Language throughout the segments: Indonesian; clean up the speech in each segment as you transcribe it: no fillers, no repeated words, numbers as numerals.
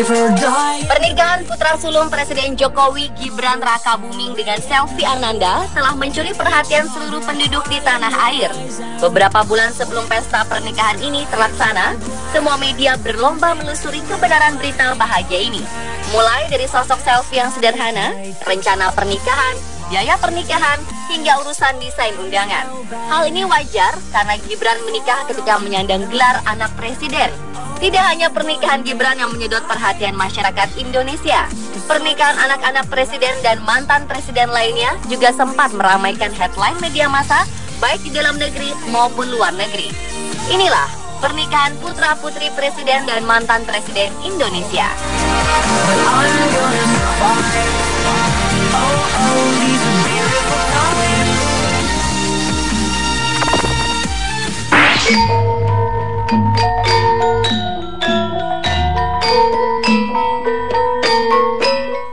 Pernikahan putra sulung Presiden Jokowi Gibran Rakabuming dengan Selvi Ananda telah mencuri perhatian seluruh penduduk di tanah air. Beberapa bulan sebelum pesta pernikahan ini terlaksana, semua media berlomba menelusuri kebenaran berita bahagia ini. Mulai dari sosok Selvi yang sederhana, rencana pernikahan, biaya pernikahan, hingga urusan desain undangan. Hal ini wajar karena Gibran menikah ketika menyandang gelar anak presiden. Tidak hanya pernikahan Gibran yang menyedot perhatian masyarakat Indonesia, pernikahan anak-anak presiden dan mantan presiden lainnya juga sempat meramaikan headline media massa, baik di dalam negeri maupun luar negeri. Inilah pernikahan putra-putri presiden dan mantan presiden Indonesia.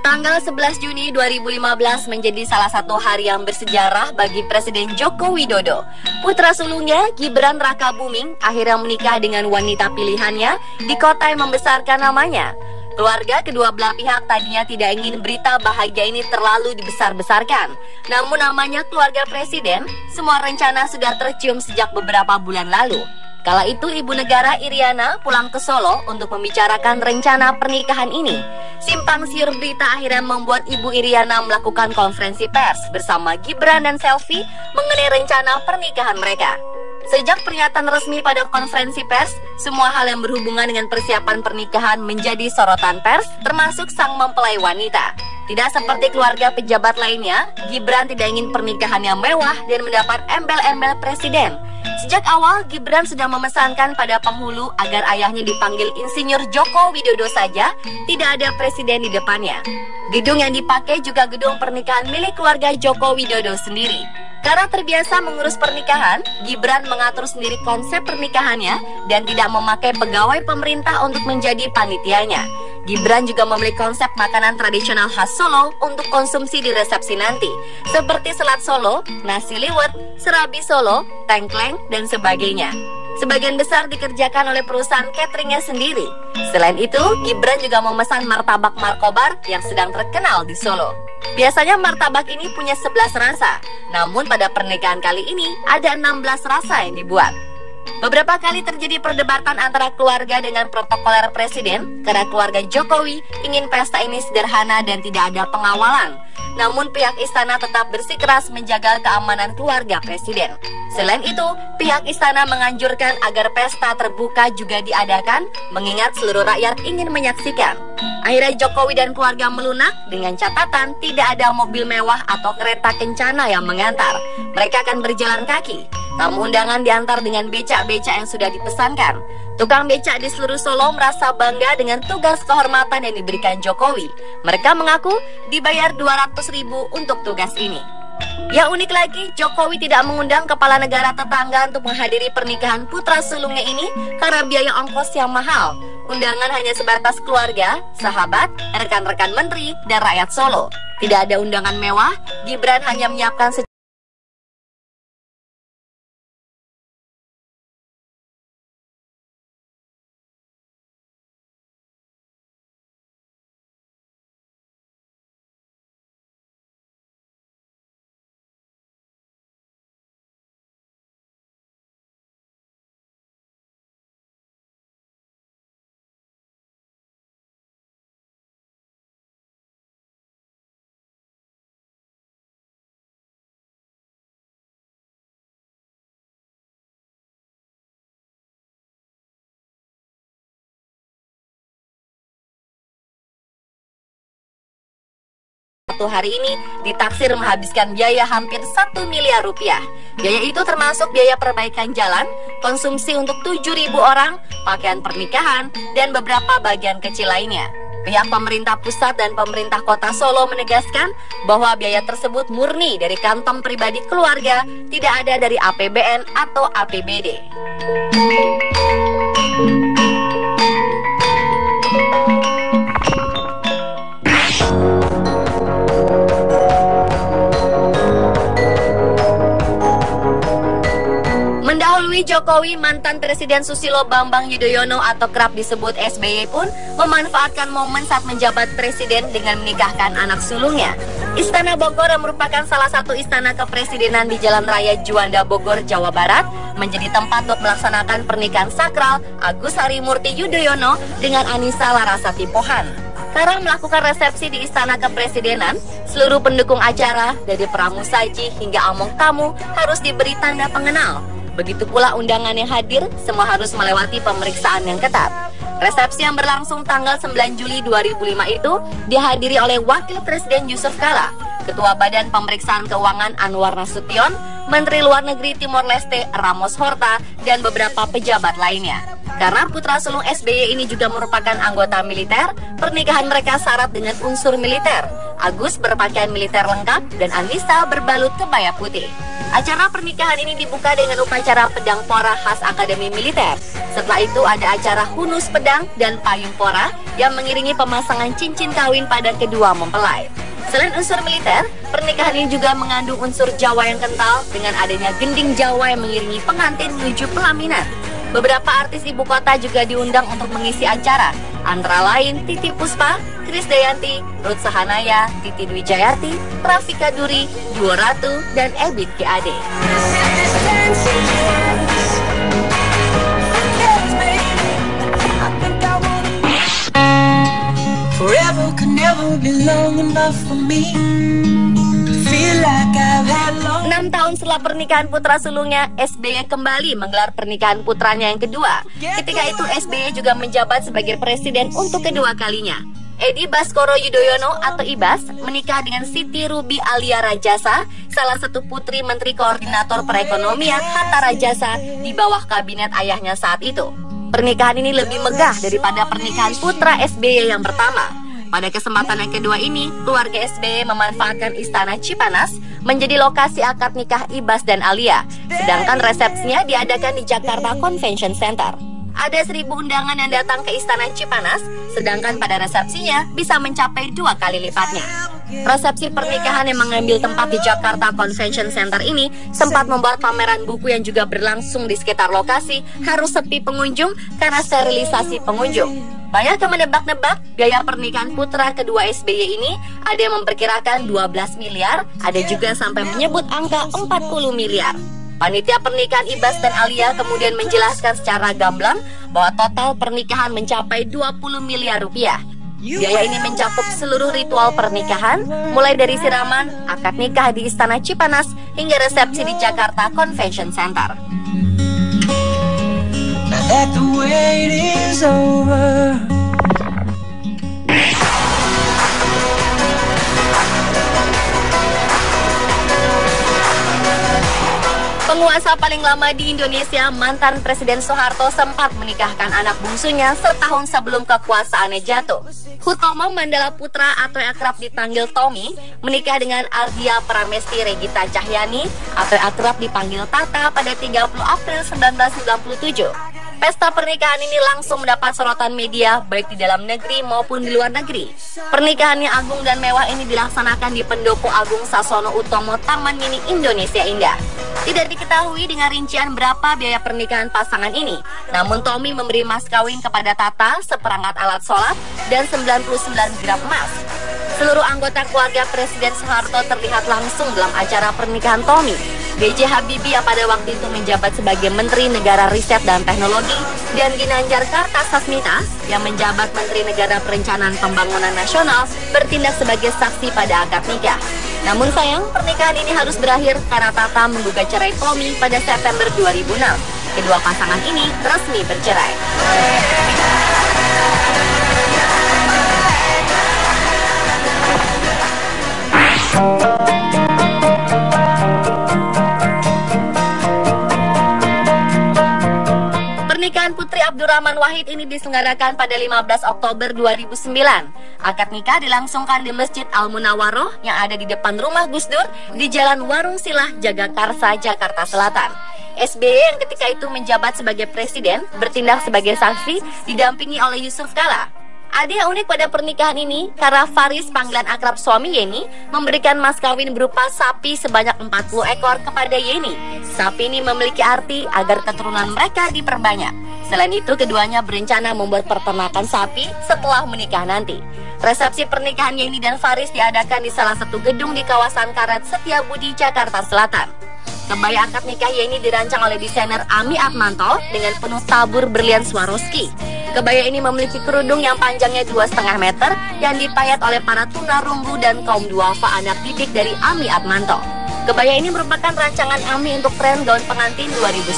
Tanggal 11 Juni 2015 menjadi salah satu hari yang bersejarah bagi Presiden Joko Widodo. Putra sulungnya, Gibran Rakabuming, akhirnya menikah dengan wanita pilihannya di kota yang membesarkan namanya. Keluarga kedua belah pihak tadinya tidak ingin berita bahagia ini terlalu dibesar-besarkan. Namun namanya keluarga presiden, semua rencana sudah tercium sejak beberapa bulan lalu. Kala itu Ibu Negara Iriana pulang ke Solo untuk membicarakan rencana pernikahan ini. Simpang siur berita akhirnya membuat Ibu Iriana melakukan konferensi pers bersama Gibran dan Selvi mengenai rencana pernikahan mereka. Sejak pernyataan resmi pada konferensi pers, semua hal yang berhubungan dengan persiapan pernikahan menjadi sorotan pers, termasuk sang mempelai wanita. Tidak seperti keluarga pejabat lainnya, Gibran tidak ingin pernikahan yang mewah dan mendapat embel-embel presiden. Sejak awal, Gibran sudah memesankan pada penghulu agar ayahnya dipanggil Insinyur Joko Widodo saja, tidak ada presiden di depannya. Gedung yang dipakai juga gedung pernikahan milik keluarga Joko Widodo sendiri. Karena terbiasa mengurus pernikahan, Gibran mengatur sendiri konsep pernikahannya dan tidak memakai pegawai pemerintah untuk menjadi panitianya. Gibran juga memilih konsep makanan tradisional khas Solo untuk konsumsi di resepsi nanti, seperti selat Solo, nasi liwet, serabi Solo, tengkleng, dan sebagainya. Sebagian besar dikerjakan oleh perusahaan cateringnya sendiri. Selain itu, Gibran juga memesan martabak Markobar yang sedang terkenal di Solo. Biasanya martabak ini punya 11 rasa, namun pada pernikahan kali ini ada 16 rasa yang dibuat. Beberapa kali terjadi perdebatan antara keluarga dengan protokoler presiden karena keluarga Jokowi ingin pesta ini sederhana dan tidak ada pengawalan. Namun pihak istana tetap bersikeras menjaga keamanan keluarga presiden. Selain itu, pihak istana menganjurkan agar pesta terbuka juga diadakan, mengingat seluruh rakyat ingin menyaksikan. Akhirnya Jokowi dan keluarga melunak dengan catatan tidak ada mobil mewah atau kereta kencana yang mengantar. Mereka akan berjalan kaki. Tamu undangan diantar dengan becak-becak yang sudah dipesankan. Tukang becak di seluruh Solo merasa bangga dengan tugas kehormatan yang diberikan Jokowi. Mereka mengaku dibayar 200.000 untuk tugas ini. Yang unik lagi, Jokowi tidak mengundang kepala negara tetangga untuk menghadiri pernikahan putra sulungnya ini karena biaya ongkos yang mahal. Undangan hanya sebatas keluarga, sahabat, rekan-rekan menteri, dan rakyat Solo. Tidak ada undangan mewah, Gibran hanya menyiapkan satu hari ini ditaksir menghabiskan biaya hampir 1 miliar rupiah. Biaya itu termasuk biaya perbaikan jalan, konsumsi untuk 7.000 orang, pakaian pernikahan, dan beberapa bagian kecil lainnya. Pihak pemerintah pusat dan pemerintah kota Solo menegaskan bahwa biaya tersebut murni dari kantong pribadi keluarga, tidak ada dari APBN atau APBD. Mendahului Istri Jokowi, mantan Presiden Susilo Bambang Yudhoyono atau kerap disebut SBY pun memanfaatkan momen saat menjabat presiden dengan menikahkan anak sulungnya. Istana Bogor yang merupakan salah satu istana kepresidenan di Jalan Raya Juanda Bogor, Jawa Barat, menjadi tempat untuk melaksanakan pernikahan sakral Agus Harimurti Yudhoyono dengan Anissa Larasati Pohan. Karena melakukan resepsi di Istana Kepresidenan, seluruh pendukung acara dari pramusaji hingga among tamu harus diberi tanda pengenal. Begitu pula undangan yang hadir, semua harus melewati pemeriksaan yang ketat. Resepsi yang berlangsung tanggal 9 Juli 2005 itu dihadiri oleh Wakil Presiden Yusuf Kala, Ketua Badan Pemeriksaan Keuangan Anwar Nasution, Menteri Luar Negeri Timor Leste Ramos Horta, dan beberapa pejabat lainnya. Karena putra sulung SBY ini juga merupakan anggota militer, pernikahan mereka syarat dengan unsur militer. Agus berpakaian militer lengkap dan Anissa berbalut kebaya putih. Acara pernikahan ini dibuka dengan upacara pedang pora khas Akademi Militer. Setelah itu ada acara hunus pedang dan payung pora yang mengiringi pemasangan cincin kawin pada kedua mempelai. Selain unsur militer, pernikahan ini juga mengandung unsur Jawa yang kental dengan adanya gending Jawa yang mengiringi pengantin menuju pelaminan. Beberapa artis ibu kota juga diundang untuk mengisi acara, antara lain Titi Puspa, Krisdayanti, Ruth Sahanaya, Titi Dwi Jayati, Rafika Duri, Duo Ratu, dan Ebit G.Ade. Forever could never be long enough for me. 6 tahun setelah pernikahan putra sulungnya, SBY kembali menggelar pernikahan putranya yang kedua. Ketika itu SBY juga menjabat sebagai presiden untuk kedua kalinya. Edi Baskoro Yudhoyono atau Ibas menikah dengan Siti Ruby Alia Rajasa, salah satu putri Menteri Koordinator Perekonomian Hatta Rajasa di bawah kabinet ayahnya saat itu. Pernikahan ini lebih megah daripada pernikahan putra SBY yang pertama. Pada kesempatan yang kedua ini, keluarga SBY memanfaatkan Istana Cipanas menjadi lokasi akad nikah Ibas dan Alia, sedangkan resepsinya diadakan di Jakarta Convention Center. Ada 1.000 undangan yang datang ke Istana Cipanas, sedangkan pada resepsinya bisa mencapai 2 kali lipatnya. Resepsi pernikahan yang mengambil tempat di Jakarta Convention Center ini sempat membuat pameran buku yang juga berlangsung di sekitar lokasi harus sepi pengunjung karena sterilisasi pengunjung. Banyak yang menebak-nebak gaya pernikahan putra kedua SBY ini, ada yang memperkirakan 12 miliar, ada juga sampai menyebut angka 40 miliar. Panitia pernikahan Ibas dan Alia kemudian menjelaskan secara gamblang bahwa total pernikahan mencapai 20 miliar rupiah. Biaya ini mencakup seluruh ritual pernikahan, mulai dari siraman, akad nikah di Istana Cipanas, hingga resepsi di Jakarta Convention Center. That the wait is over. Penguasa paling lama di Indonesia, mantan Presiden Soeharto sempat menikahkan anak bungsunya setahun sebelum kekuasaannya jatuh. Hutomo Mandala Putra atau yang akrab dipanggil Tommy menikah dengan Ardia Pramesti Regita Cahyani atau yang akrab dipanggil Tata pada 30 April 1997. Pesta pernikahan ini langsung mendapat sorotan media baik di dalam negeri maupun di luar negeri. Pernikahannya agung dan mewah ini dilaksanakan di Pendopo Agung Sasono Utomo Taman Mini Indonesia Indah. Tidak diketahui dengan rincian berapa biaya pernikahan pasangan ini. Namun Tommy memberi mas kawin kepada Tata seperangkat alat sholat dan 99 gram emas. Seluruh anggota keluarga Presiden Soeharto terlihat langsung dalam acara pernikahan Tommy. B.J. Habibie yang pada waktu itu menjabat sebagai Menteri Negara Riset dan Teknologi, dan Ginanjar Kartasasmita yang menjabat Menteri Negara Perencanaan Pembangunan Nasional bertindak sebagai saksi pada akad nikah. Namun sayang, pernikahan ini harus berakhir karena Tata menggugat cerai Tommy pada September 2006. Kedua pasangan ini resmi bercerai. Pernikahan Putri Abdurrahman Wahid ini diselenggarakan pada 15 Oktober 2009. Akad nikah dilangsungkan di Masjid Al-Munawaroh yang ada di depan rumah Gus Dur di Jalan Warung Silah, Jagakarsa, Jakarta Selatan. SBY yang ketika itu menjabat sebagai presiden bertindak sebagai saksi didampingi oleh Yusuf Kala. Ada yang unik pada pernikahan ini karena Faris, panggilan akrab suami Yeni, memberikan mas kawin berupa sapi sebanyak 40 ekor kepada Yeni. Sapi ini memiliki arti agar keturunan mereka diperbanyak. Selain itu, keduanya berencana membuat peternakan sapi setelah menikah nanti. Resepsi pernikahan Yeni dan Faris diadakan di salah satu gedung di kawasan Karet Setiabudi, Jakarta Selatan. Kebaya akad nikah Yeni dirancang oleh desainer Ami Atmanto dengan penuh tabur berlian Swarovski. Kebaya ini memiliki kerudung yang panjangnya 2,5 meter yang dipayat oleh para tunarunggu dan kaum duafa anak didik dari Ami Atmanto. Kebaya ini merupakan rancangan Ami untuk tren gaun pengantin 2010.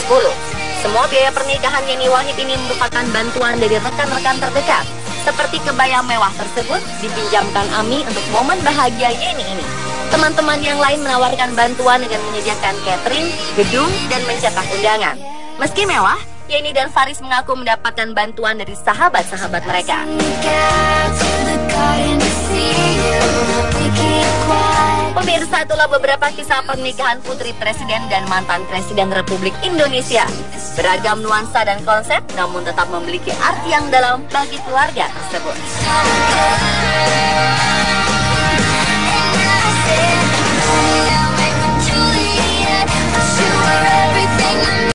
Semua biaya pernikahan Yeni Wahid ini merupakan bantuan dari rekan-rekan terdekat. Seperti kebaya mewah tersebut dipinjamkan Ami untuk momen bahagia Yeni ini. Teman-teman yang lain menawarkan bantuan dengan menyediakan catering, gedung, dan mencetak undangan. Meski mewah, Yeni dan Faris mengaku mendapatkan bantuan dari sahabat-sahabat mereka. Pemirsa, itulah beberapa kisah pernikahan putri presiden dan mantan presiden Republik Indonesia. Beragam nuansa dan konsep, namun tetap memiliki arti yang dalam bagi keluarga tersebut.